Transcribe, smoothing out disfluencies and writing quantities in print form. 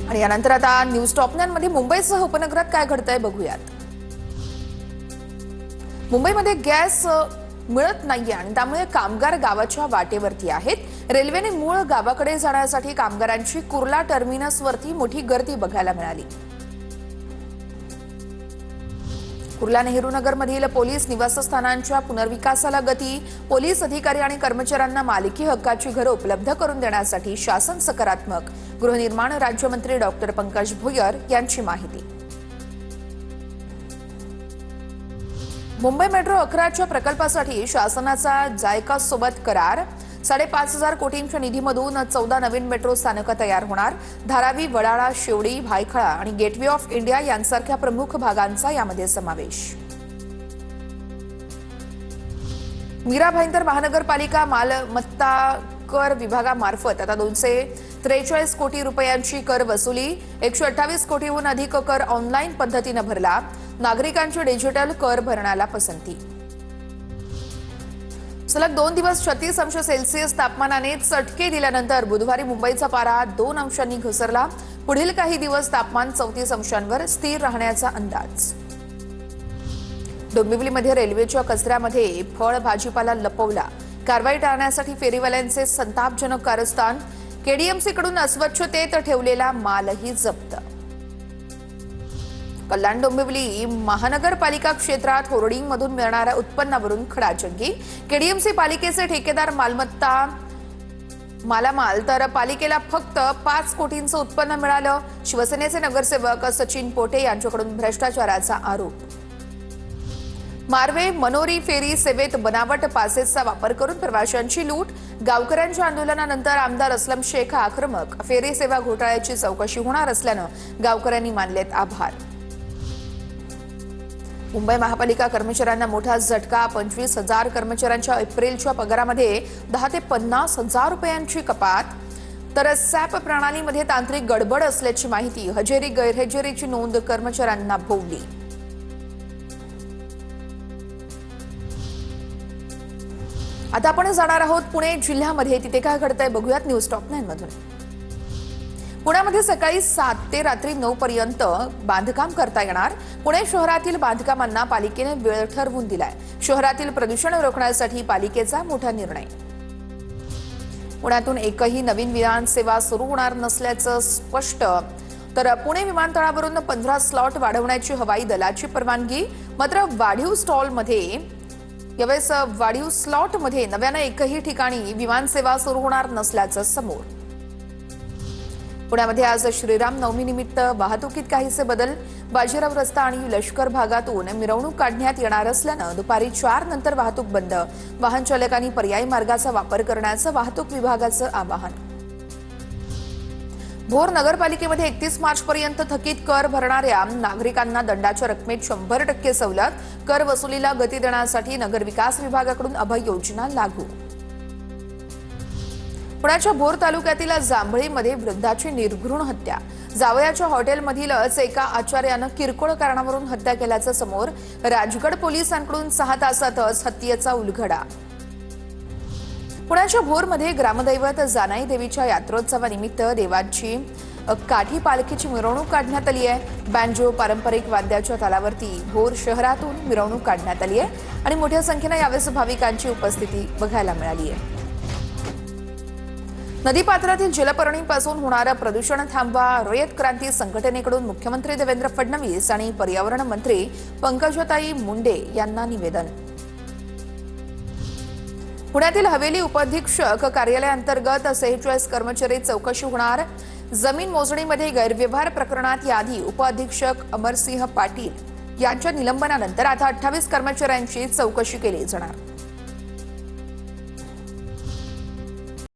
आणि यानंतर आता न्यूज टॉप 9 मध्ये मुंबईसह उपनगरात काय घडतंय बघूयात। मुंबईमध्ये गॅस मिळत नाहीये आणि त्यामुळे कामगार गावाच्या वाटेवरती आहेत। रेल्वेने मूळ गावाकडे जाण्यासाठी कामगारांची कुर्ला टर्मिनसवरती मोठी गर्दी बघायला मिळाली। कुर्ला नेहरू नगर मधील पोलीस निवासस्थानांच्या पुनर्विकासाला गती। पोलीस अधिकारी आणि कर्मचाऱ्यांना मालकी हक्काची घरे उपलब्ध करून देण्यासाठी शासन सकारात्मक। गृहनिर्माण राज्यमंत्री डॉक्टर पंकज भुयर यांची माहिती। मुंबई मेट्रो 11च्या प्रकल्पासाठी शासनाचा जायका सोबत करार। 5,500 कोटींच्या निधीमधून 14 नवीन मेट्रो स्थानकं तयार होणार। धारावी, वडाळा, शेवडी, भायखळा आणि गेटवे ऑफ इंडिया यांसारख्या प्रमुख भागांचा यामध्ये समावेश। मीरा भाईंदर महानगरपालिका मालमत्ता कर विभागामार्फत आता 243 कोटी रुपयांची कर वसुली। 128 कोटीहून अधिक कर ऑनलाईन पद्धतीने भरला। नागरिकांची डिजिटल कर भरण्याला पसंती। सलग 2 दिवस 36 अंश सेल्सिअस तापमानाने चटके दिल्यानंतर बुधवारी मुंबईचा पारा 2 अंशांनी घसरला। पुढील काही दिवस तापमान 34 अंशांवर स्थिर राहण्याचा अंदाज। डोंबिवलीमध्ये रेल्वेच्या कचऱ्यामध्ये फळ भाजीपाला लपवला। कारवाई टाळण्यासाठी फेरीवाल्यांचे संतापजनक कारस्थान। केडीएमसीकडून अस्वच्छतेत ठेवलेला मालही जप्त। कल्याण डोंबिवली महानगरपालिका क्षेत्रात होर्डिंगमधून मिळणाऱ्या उत्पन्नावरून खडाजंगी। केडीएमसी पालिकेचे ठेकेदार मालामाल तर पालिकेला फक्त 5 कोटींचं उत्पन्न मिळालं। शिवसेनेचे नगरसेवक सचिन पोटे यांच्याकडून भ्रष्टाचाराचा आरोप। मार्वे मनोरी फेरी सेवेत बनावट पासेसचा वापर करून प्रवाशांची लूट। गावकऱ्यांच्या आंदोलनानंतर आमदार असलम शेख आक्रमक। फेरी सेवा घोटाळ्याची चौकशी होणार असल्यानं गावकऱ्यांनी मानलेत आभार। मुंबई महापालिका कर्मचाऱ्यांना मोठा झटका। 25,000 कर्मचाऱ्यांच्या एप्रिलच्या पगारामध्ये 10 ते 50,000 रुपयांची कपात। तर सॅप प्रणालीमध्ये तांत्रिक गडबड असल्याची माहिती। हजेरी गैरहजेरीची नोंद कर्मचाऱ्यांना भोवली। आता आपण जाणार आहोत पुणे जिल्ह्यामध्ये। तिथे काय घडतंय बघूयात न्यूज टॉप 9 मधून। पुण्यामध्ये सकाळी 7 ते रात्री 9 पर्यंत बांधकाम करता येणार। पुणे शहरातील बांधकामांना पालिकेने वेळ ठरवून दिलाय। शहरातील प्रदूषण रोखण्यासाठी पालिकेचा मोठा निर्णय। पुण्यातून एकही नवीन विमान सेवा सुरू होणार नसल्याचं स्पष्ट। तर पुणे विमानतळावरून 15 स्लॉट वाढवण्याची हवाई दलाची परवानगी। मात्र वाढीव स्लॉटमध्ये नव्यानं एकही ठिकाणी विमान सेवा सुरू होणार नसल्याचं समोर। पुण्यामध्ये आज श्रीराम नवमी निमित्त वाहतुकीत काहीसे बदल। बाजीराव रस्ता आणि लष्कर भागातून मिरवणूक काढण्यात येणार असल्यानं दुपारी 4 नंतर वाहतूक बंद। वाहन चालकांनी पर्यायी मार्गाचा वापर करण्याचं वाहतूक विभागाचं आवाहन। भोर नगरपालिकेमध्ये 31 मार्चपर्यंत थकीत कर भरणाऱ्या नागरिकांना दंडाच्या रकमेत 100% सवलत। कर वसुलीला गती देण्यासाठी नगरविकास विभागाकडून अभय योजना लागू। पुण्याच्या भोर तालुक्यातील जांभळीमध्ये वृद्धाची निर्घृण हत्या। जावयाच्या हॉटेलमधीलच एका आचार्यानं किरकोळ कारणावरून हत्या केल्याचं समोर। राजगड पोलिसांकडून 6 तासातच हत्येचा उलगडा। पुण्याच्या भोरमध्ये ग्रामदैवत जानाई देवीच्या यात्रोत्सवानिमित्त देवाची काठी पालखीची मिरवणूक काढण्यात आली आहे। बँजो पारंपरिक वाद्याच्या तालावरती भोर शहरातून मिरवणूक काढण्यात आली आहे आणि मोठ्या संख्येने यावेळेस भाविकांची उपस्थिती बघायला मिळाली आहे। नदीपात्रातील जलपर्णीपासून होणारं प्रदूषण थांबवा। रयत क्रांती संघटनेकडून मुख्यमंत्री देवेंद्र फडणवीस आणि पर्यावरण मंत्री पंकजाताई मुंडे यांना निवेदन। पुण्यातील हवेली उपअधीक्षक कार्यालयाअंतर्गत 46 कर्मचारी चौकशी होणार। जमीन मोजणीमध्ये गैरव्यवहार प्रकरणात याआधी उपअधीक्षक अमरसिंह पाटील यांच्या निलंबनानंतर आता 28 कर्मचाऱ्यांची चौकशी केली जाणार।